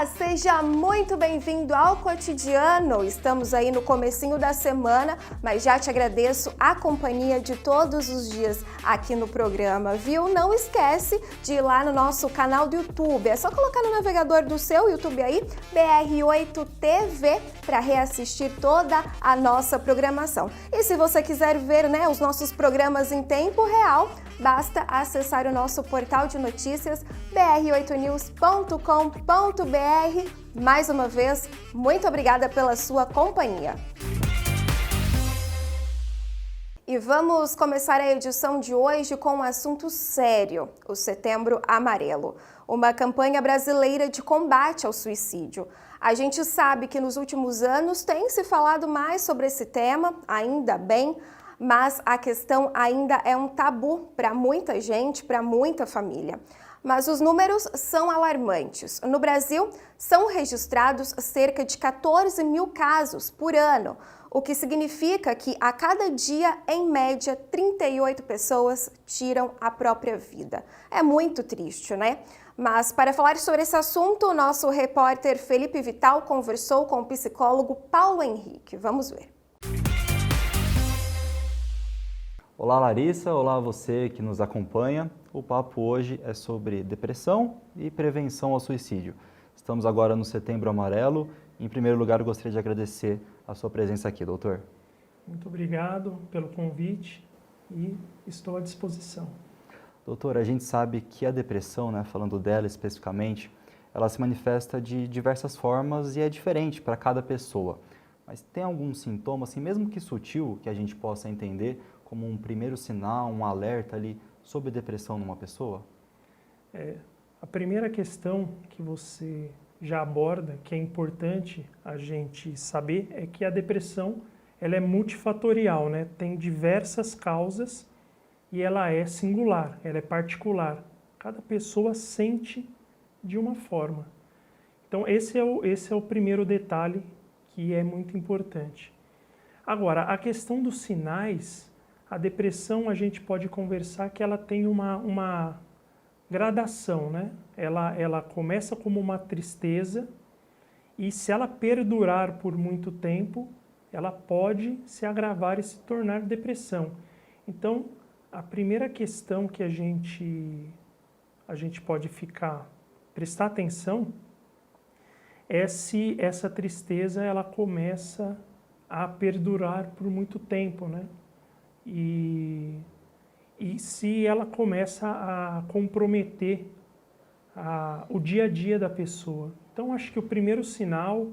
Olá, seja muito bem-vindo ao Cotidiano. Estamos aí no comecinho da semana, mas já te agradeço a companhia de todos os dias aqui no programa, viu? Não esquece de ir lá no nosso canal do YouTube. É só colocar no navegador do seu YouTube aí, BR8TV, para reassistir toda a nossa programação. E se você quiser ver, os nossos programas em tempo real, basta acessar o nosso portal de notícias br8news.com.br. Mais uma vez, muito obrigada pela sua companhia. E vamos começar a edição de hoje com um assunto sério, o Setembro Amarelo, uma campanha brasileira de combate ao suicídio. A gente sabe que nos últimos anos tem se falado mais sobre esse tema, ainda bem, mas a questão ainda é um tabu para muita gente, para muita família. Mas os números são alarmantes. No Brasil, são registrados cerca de 14 mil casos por ano, o que significa que a cada dia, em média, 38 pessoas tiram a própria vida. É muito triste, né? Mas para falar sobre esse assunto, o nosso repórter Felipe Vital conversou com o psicólogo Paulo Henrique. Vamos ver. Olá Larissa, olá você que nos acompanha. O papo hoje é sobre depressão e prevenção ao suicídio. Estamos agora no Setembro Amarelo. Em primeiro lugar, eu gostaria de agradecer a sua presença aqui, doutor. Muito obrigado pelo convite e estou à disposição. Doutor, a gente sabe que a depressão, falando dela especificamente, ela se manifesta de diversas formas e é diferente para cada pessoa. Mas tem algum sintoma, mesmo que sutil, que a gente possa entender como um primeiro sinal, um alerta ali sobre depressão numa pessoa? A primeira questão que você já aborda, que é importante a gente saber, é que a depressão ela é multifatorial, Tem diversas causas e ela é singular, ela é particular. Cada pessoa sente de uma forma. Então esse é o primeiro detalhe que é muito importante. Agora, a questão dos sinais, a depressão a gente pode conversar que ela tem uma gradação, Ela começa como uma tristeza e se ela perdurar por muito tempo, ela pode se agravar e se tornar depressão. Então, a primeira questão que a gente pode prestar atenção é se essa tristeza ela começa a perdurar por muito tempo, E se ela começa a comprometer o dia a dia da pessoa. Então, acho que o primeiro sinal,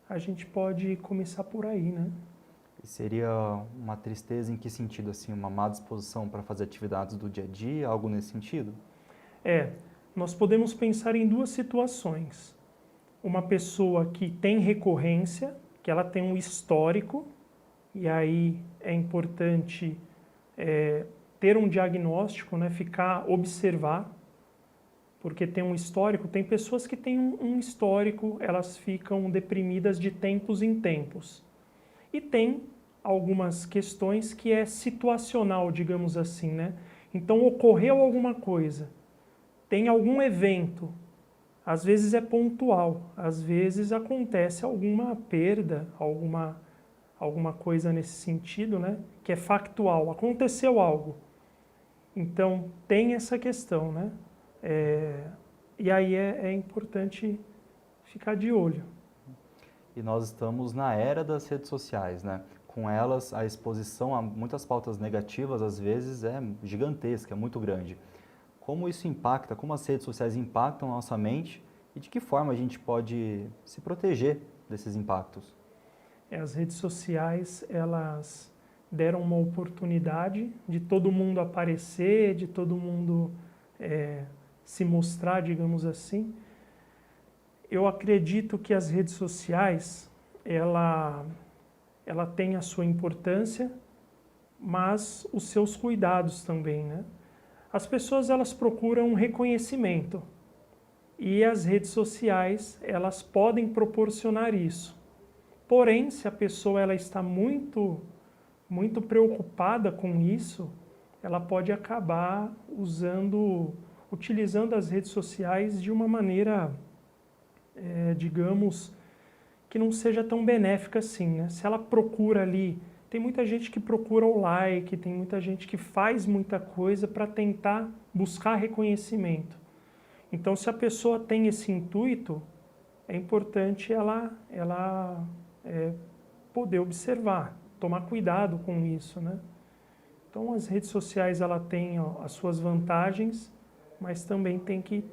a gente pode começar por aí, E seria uma tristeza em que sentido? Uma má disposição para fazer atividades do dia a dia, algo nesse sentido? Nós podemos pensar em duas situações. Uma pessoa que tem recorrência, que ela tem um histórico, e aí é importante ter um diagnóstico, observar, porque tem um histórico, tem pessoas que têm um histórico, elas ficam deprimidas de tempos em tempos. E tem algumas questões que é situacional, digamos assim, Então ocorreu alguma coisa, tem algum evento, às vezes é pontual, às vezes acontece alguma perda, alguma coisa nesse sentido, que é factual, aconteceu algo. Então, tem essa questão, E aí é importante ficar de olho. E nós estamos na era das redes sociais, Com elas, a exposição a muitas pautas negativas, às vezes, é gigantesca, é muito grande. Como isso impacta, como as redes sociais impactam a nossa mente e de que forma a gente pode se proteger desses impactos? As redes sociais, elas deram uma oportunidade de todo mundo aparecer, de todo mundo se mostrar, digamos assim. Eu acredito que as redes sociais, ela tem a sua importância, mas os seus cuidados também, As pessoas, elas procuram reconhecimento e as redes sociais, elas podem proporcionar isso. Porém, se a pessoa ela está muito preocupada com isso, ela pode acabar utilizando as redes sociais de uma maneira digamos, que não seja tão benéfica assim, né? Se ela procura ali, tem muita gente que procura o like, tem muita gente que faz muita coisa para tentar buscar reconhecimento. Então, se a pessoa tem esse intuito, é importante ela poder observar, tomar cuidado com isso, né? Então, as redes sociais, ela tem as suas vantagens, mas também tem que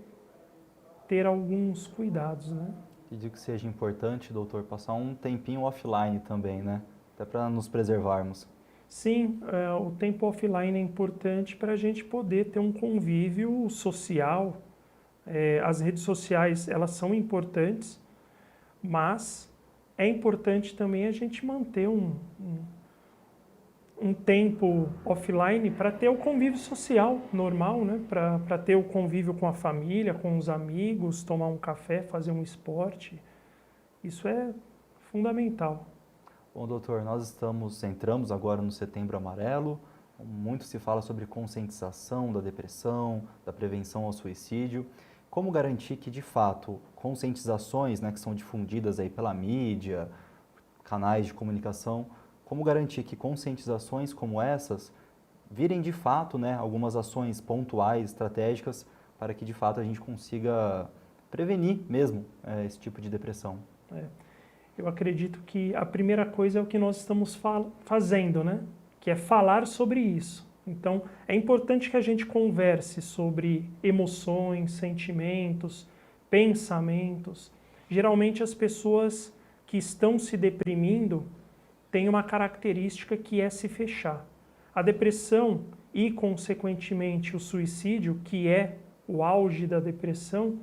ter alguns cuidados, né? Acredito que seja importante, doutor, passar um tempinho offline também, né? Até para nos preservarmos. Sim, o tempo offline é importante para a gente poder ter um convívio social. As redes sociais, elas são importantes, mas é importante também a gente manter um tempo offline para ter o convívio social normal, né? Para ter o convívio com a família, com os amigos, tomar um café, fazer um esporte. Isso é fundamental. Bom, doutor, nós entramos agora no Setembro Amarelo. Muito se fala sobre conscientização da depressão, da prevenção ao suicídio. Como garantir que, de fato, conscientizações, né, que são difundidas aí pela mídia, canais de comunicação, como garantir que conscientizações como essas virem de fato, né, algumas ações pontuais, estratégicas, para que de fato a gente consiga prevenir mesmo esse tipo de depressão? Eu acredito que a primeira coisa é o que nós estamos fazendo, né? Que é falar sobre isso. Então, é importante que a gente converse sobre emoções, sentimentos, pensamentos. Geralmente as pessoas que estão se deprimindo têm uma característica que é se fechar. A depressão e, consequentemente, o suicídio, que é o auge da depressão,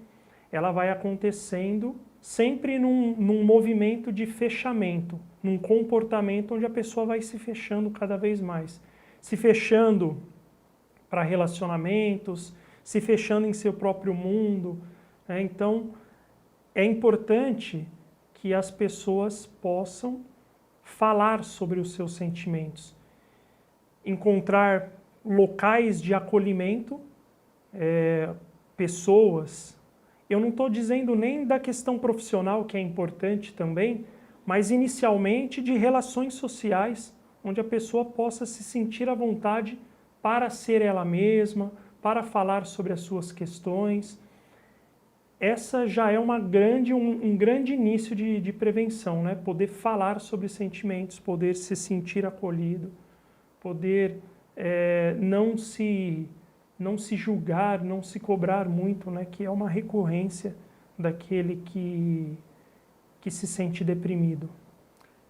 ela vai acontecendo sempre num movimento de fechamento, num comportamento onde a pessoa vai se fechando cada vez mais. Se fechando para relacionamentos, se fechando em seu próprio mundo, né? Então, é importante que as pessoas possam falar sobre os seus sentimentos, encontrar locais de acolhimento, pessoas. Eu não estou dizendo nem da questão profissional, que é importante também, mas inicialmente de relações sociais, onde a pessoa possa se sentir à vontade para ser ela mesma, para falar sobre as suas questões. Essa já é um grande início de prevenção, né? Poder falar sobre sentimentos, poder se sentir acolhido, poder não se julgar, não se cobrar muito, né? Que é uma recorrência daquele que se sente deprimido.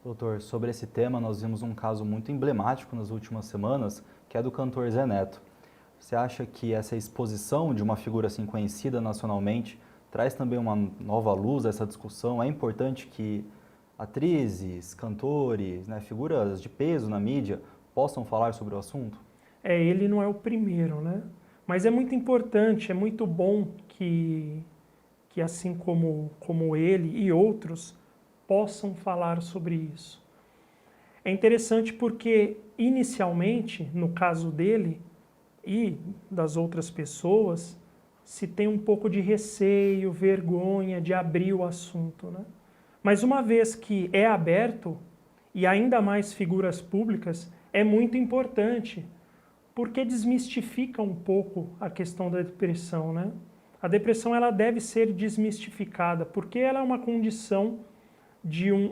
Doutor, sobre esse tema nós vimos um caso muito emblemático nas últimas semanas, que é do cantor Zé Neto. Você acha que essa exposição de uma figura assim conhecida nacionalmente traz também uma nova luz a essa discussão? É importante que atrizes, cantores, né, figuras de peso na mídia possam falar sobre o assunto? Ele não é o primeiro, né? Mas é muito importante, é muito bom que assim como ele e outros possam falar sobre isso. É interessante porque, inicialmente, no caso dele e das outras pessoas, se tem um pouco de receio, vergonha de abrir o assunto, né? Mas uma vez que é aberto, e ainda mais figuras públicas, é muito importante, porque desmistifica um pouco a questão da depressão, né? A depressão, ela deve ser desmistificada, porque ela é uma condição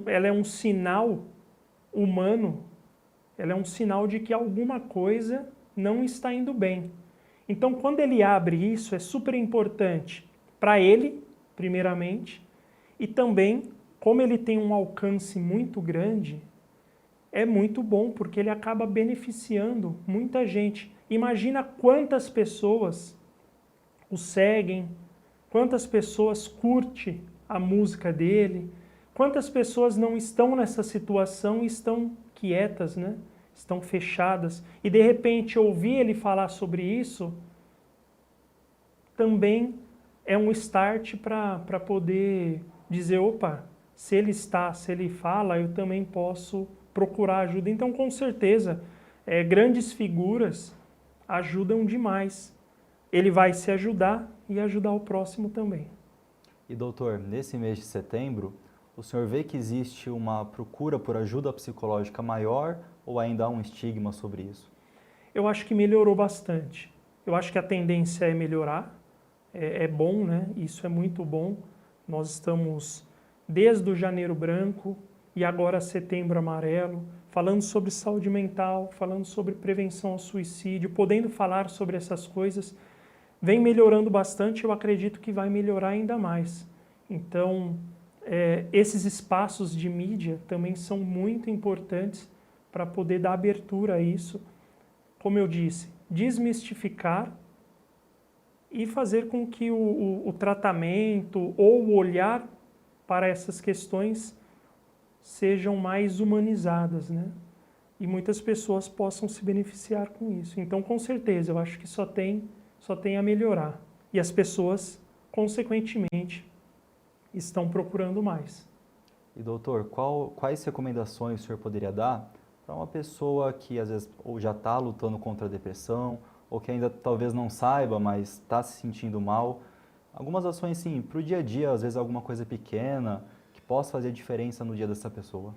ela é um sinal humano, ela é um sinal de que alguma coisa não está indo bem. Então, quando ele abre isso, é super importante para ele, primeiramente, e também, como ele tem um alcance muito grande, é muito bom, porque ele acaba beneficiando muita gente. Imagina quantas pessoas o seguem, quantas pessoas curtem a música dele, quantas pessoas não estão nessa situação e estão quietas, né? Estão fechadas. E de repente ouvir ele falar sobre isso também é um start para poder dizer, opa, se ele fala, eu também posso procurar ajuda. Então, com certeza, grandes figuras ajudam demais. Ele vai se ajudar e ajudar o próximo também. E doutor, nesse mês de setembro, o senhor vê que existe uma procura por ajuda psicológica maior ou ainda há um estigma sobre isso? Eu acho que melhorou bastante. Eu acho que a tendência é melhorar, é bom, né? Isso é muito bom. Nós estamos desde o Janeiro Branco e agora Setembro Amarelo, falando sobre saúde mental, falando sobre prevenção ao suicídio, podendo falar sobre essas coisas. Vem melhorando bastante, eu acredito que vai melhorar ainda mais. Então, esses espaços de mídia também são muito importantes para poder dar abertura a isso. Como eu disse, desmistificar e fazer com que o tratamento ou o olhar para essas questões sejam mais humanizadas, né? E muitas pessoas possam se beneficiar com isso. Então, com certeza, eu acho que só tem a melhorar. E as pessoas, consequentemente, estão procurando mais. E doutor, quais recomendações o senhor poderia dar para uma pessoa que às vezes ou já está lutando contra a depressão, ou que ainda talvez não saiba, mas está se sentindo mal? Algumas ações, sim, para o dia a dia, às vezes alguma coisa pequena, que possa fazer diferença no dia dessa pessoa.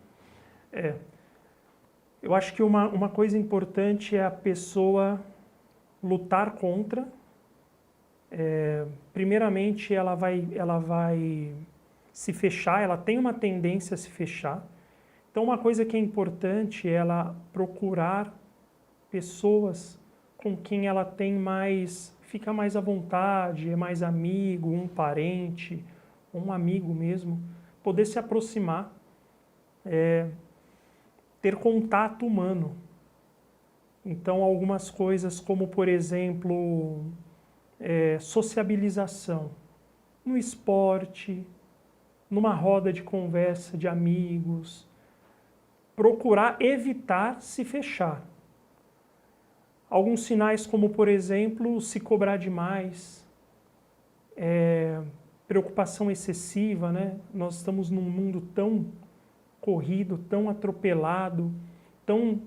Eu acho que uma coisa importante é a pessoa lutar contra. Primeiramente, ela vai se fechar, ela tem uma tendência a se fechar. Então, uma coisa que é importante é ela procurar pessoas com quem ela fica mais à vontade, é mais amigo, um parente, um amigo mesmo, poder se aproximar, ter contato humano. Então, algumas coisas como, por exemplo, sociabilização no esporte, numa roda de conversa de amigos, procurar evitar se fechar. Alguns sinais como, por exemplo, se cobrar demais, preocupação excessiva, né? Nós estamos num mundo tão corrido, tão atropelado, tão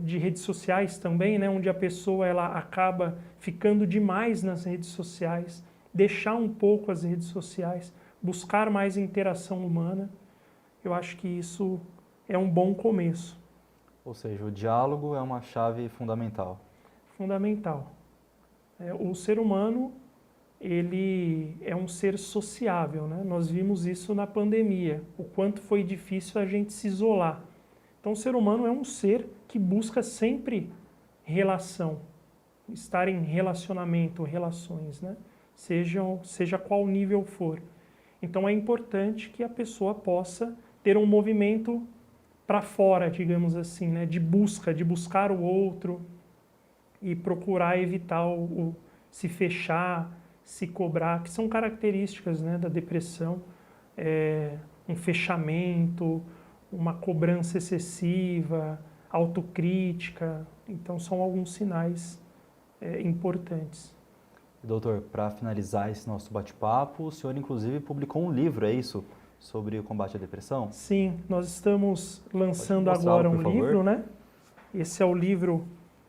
de redes sociais também, né? Onde a pessoa ela acaba ficando demais nas redes sociais, deixar um pouco as redes sociais, buscar mais interação humana. Eu acho que isso é um bom começo. Ou seja, o diálogo é uma chave fundamental. Fundamental. O ser humano, ele é um ser sociável, né? Nós vimos isso na pandemia, o quanto foi difícil a gente se isolar. Então, o ser humano é um ser que busca sempre relação, estar em relacionamento, relações, né? Seja qual nível for. Então, é importante que a pessoa possa ter um movimento para fora, digamos assim, né? De buscar o outro e procurar evitar se fechar, se cobrar, que são características, né, da depressão, um fechamento, uma cobrança excessiva, autocrítica. Então, são alguns sinais importantes. Doutor, para finalizar esse nosso bate-papo, o senhor inclusive publicou um livro, é isso? Sobre o combate à depressão? Sim, nós estamos lançando agora um livro, né? Esse é o livro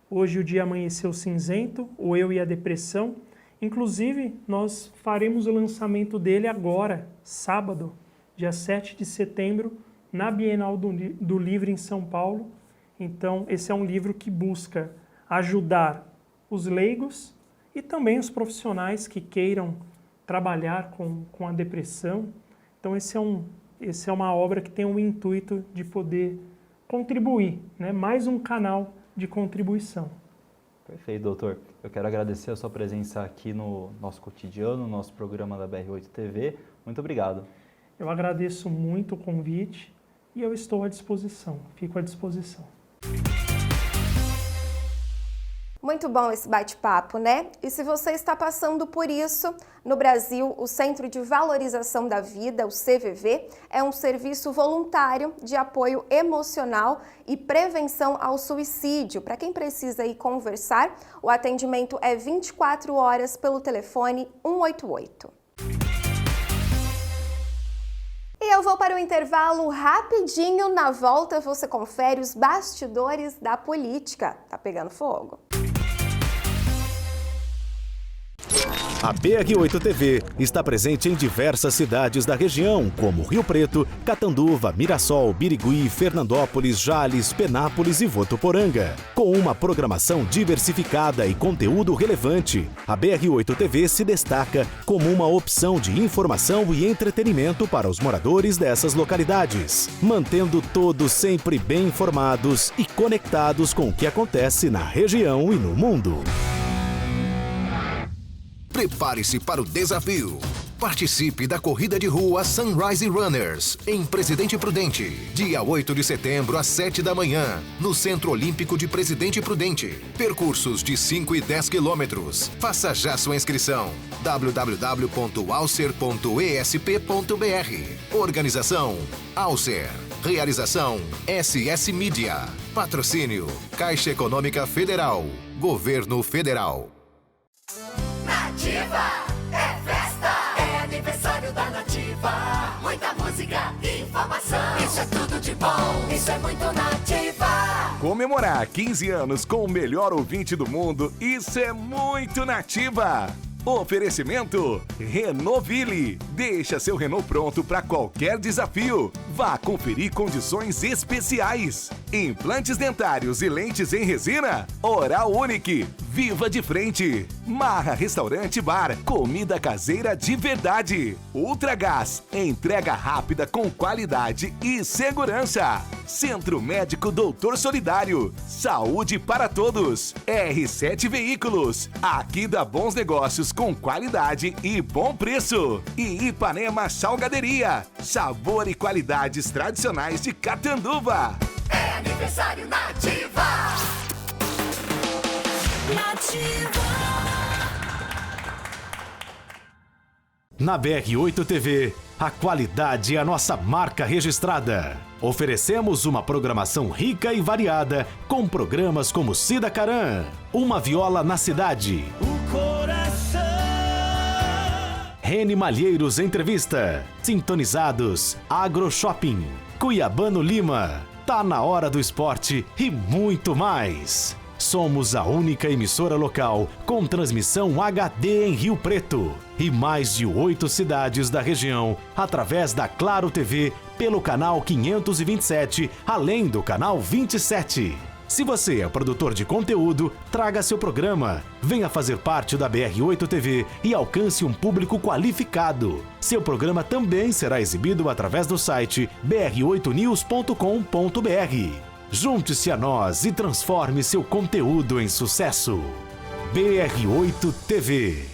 Hoje o Dia Amanheceu Cinzento, o Eu e a Depressão. Inclusive, nós faremos o lançamento dele agora, sábado, dia 7 de setembro, na Bienal do Livro em São Paulo. Então, esse é um livro que busca ajudar os leigos e também os profissionais que queiram trabalhar com a depressão. Então, esse é uma obra que tem o intuito de poder contribuir, né? Mais um canal de contribuição. Perfeito, doutor. Eu quero agradecer a sua presença aqui no nosso cotidiano, no nosso programa da BR8 TV. Muito obrigado. Eu agradeço muito o convite e eu estou à disposição, fico à disposição. Muito bom esse bate-papo, né? E se você está passando por isso, no Brasil, o Centro de Valorização da Vida, o CVV, é um serviço voluntário de apoio emocional e prevenção ao suicídio. Para quem precisa ir conversar, o atendimento é 24 horas pelo telefone 188. E eu vou para o intervalo rapidinho. Na volta você confere os bastidores da política. Tá pegando fogo? A BR8 TV está presente em diversas cidades da região, como Rio Preto, Catanduva, Mirassol, Birigui, Fernandópolis, Jales, Penápolis e Votuporanga. Com uma programação diversificada e conteúdo relevante, a BR8 TV se destaca como uma opção de informação e entretenimento para os moradores dessas localidades, mantendo todos sempre bem informados e conectados com o que acontece na região e no mundo. Prepare-se para o desafio. Participe da corrida de rua Sunrise Runners, em Presidente Prudente, dia 8 de setembro, às 7 da manhã, no Centro Olímpico de Presidente Prudente. Percursos de 5 e 10 quilômetros. Faça já sua inscrição. www.alcer.esp.br. Organização Alcer. Realização SS Mídia. Patrocínio Caixa Econômica Federal. Governo Federal. Nativa é festa, é aniversário da Nativa. Muita música e informação, isso é tudo de bom, isso é muito Nativa. Comemorar 15 anos com o melhor ouvinte do mundo, isso é muito Nativa. Oferecimento Renoville. Deixa seu Renault pronto para qualquer desafio. Vá conferir condições especiais. Implantes dentários e lentes em resina? Oral Unique. Viva de frente. Marra Restaurante Bar. Comida caseira de verdade. Ultragás. Entrega rápida com qualidade e segurança. Centro Médico Doutor Solidário. Saúde para todos. R7 Veículos. Aqui dá bons negócios com qualidade e bom preço. E Ipanema Salgaderia. Sabor e qualidades tradicionais de Catanduva. É aniversário Nativa. Nativa. Na BR8 TV, a qualidade é a nossa marca registrada. Oferecemos uma programação rica e variada, com programas como Cida Caran, Uma Viola na Cidade, Rene Malheiros Entrevista, Sintonizados, Agro Shopping, Cuiabano Lima, Tá na Hora do Esporte e muito mais. Somos a única emissora local com transmissão HD em Rio Preto e mais de 8 cidades da região através da Claro TV pelo canal 527, além do canal 27. Se você é produtor de conteúdo, traga seu programa. Venha fazer parte da BR8 TV e alcance um público qualificado. Seu programa também será exibido através do site br8news.com.br. Junte-se a nós e transforme seu conteúdo em sucesso. BR8 TV.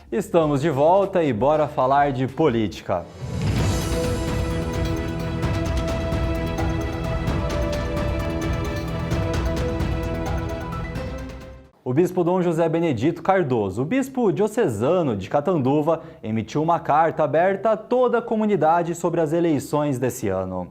Estamos de volta e bora falar de política. O bispo Dom José Benedito Cardoso, o bispo diocesano de Catanduva, emitiu uma carta aberta a toda a comunidade sobre as eleições desse ano.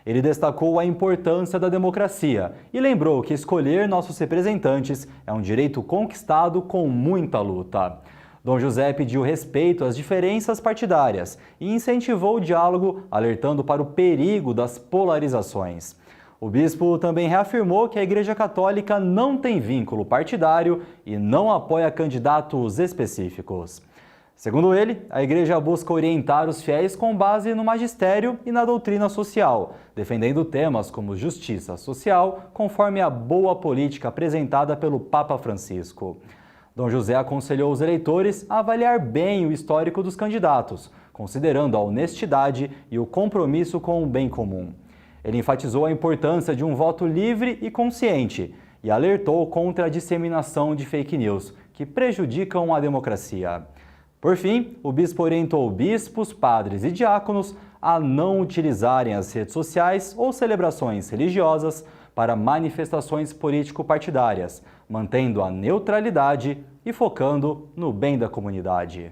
Ele destacou a importância da democracia e lembrou que escolher nossos representantes é um direito conquistado com muita luta. Dom José pediu respeito às diferenças partidárias e incentivou o diálogo, alertando para o perigo das polarizações. O bispo também reafirmou que a Igreja Católica não tem vínculo partidário e não apoia candidatos específicos. Segundo ele, a Igreja busca orientar os fiéis com base no magistério e na doutrina social, defendendo temas como justiça social, conforme a boa política apresentada pelo Papa Francisco. Dom José aconselhou os eleitores a avaliar bem o histórico dos candidatos, considerando a honestidade e o compromisso com o bem comum. Ele enfatizou a importância de um voto livre e consciente e alertou contra a disseminação de fake news, que prejudicam a democracia. Por fim, o bispo orientou bispos, padres e diáconos a não utilizarem as redes sociais ou celebrações religiosas para manifestações político-partidárias, mantendo a neutralidade e focando no bem da comunidade.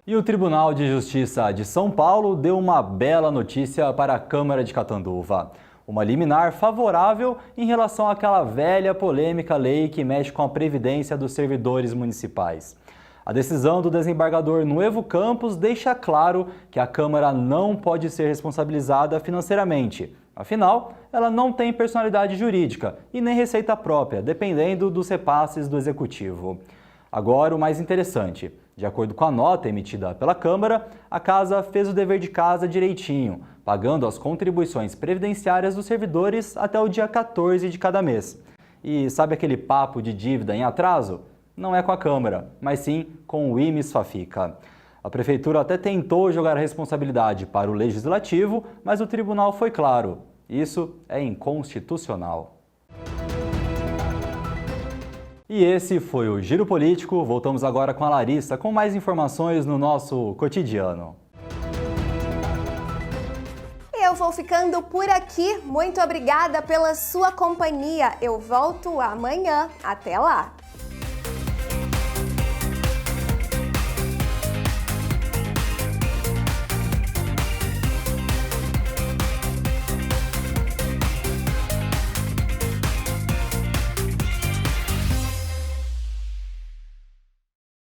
E o Tribunal de Justiça de São Paulo deu uma bela notícia para a Câmara de Catanduva. Uma liminar favorável em relação àquela velha polêmica lei que mexe com a previdência dos servidores municipais. A decisão do desembargador Nuevo Campos deixa claro que a Câmara não pode ser responsabilizada financeiramente, Afinal, ela não tem personalidade jurídica e nem receita própria, dependendo dos repasses do Executivo. Agora, o mais interessante. De acordo com a nota emitida pela Câmara, a Casa fez o dever de casa direitinho, pagando as contribuições previdenciárias dos servidores até o dia 14 de cada mês. E sabe aquele papo de dívida em atraso? Não é com a Câmara, mas sim com o IMES-FAFICA. A Prefeitura até tentou jogar a responsabilidade para o Legislativo, mas o Tribunal foi claro. Isso é inconstitucional. E esse foi o Giro Político. Voltamos agora com a Larissa com mais informações no nosso cotidiano. Eu vou ficando por aqui. Muito obrigada pela sua companhia. Eu volto amanhã. Até lá!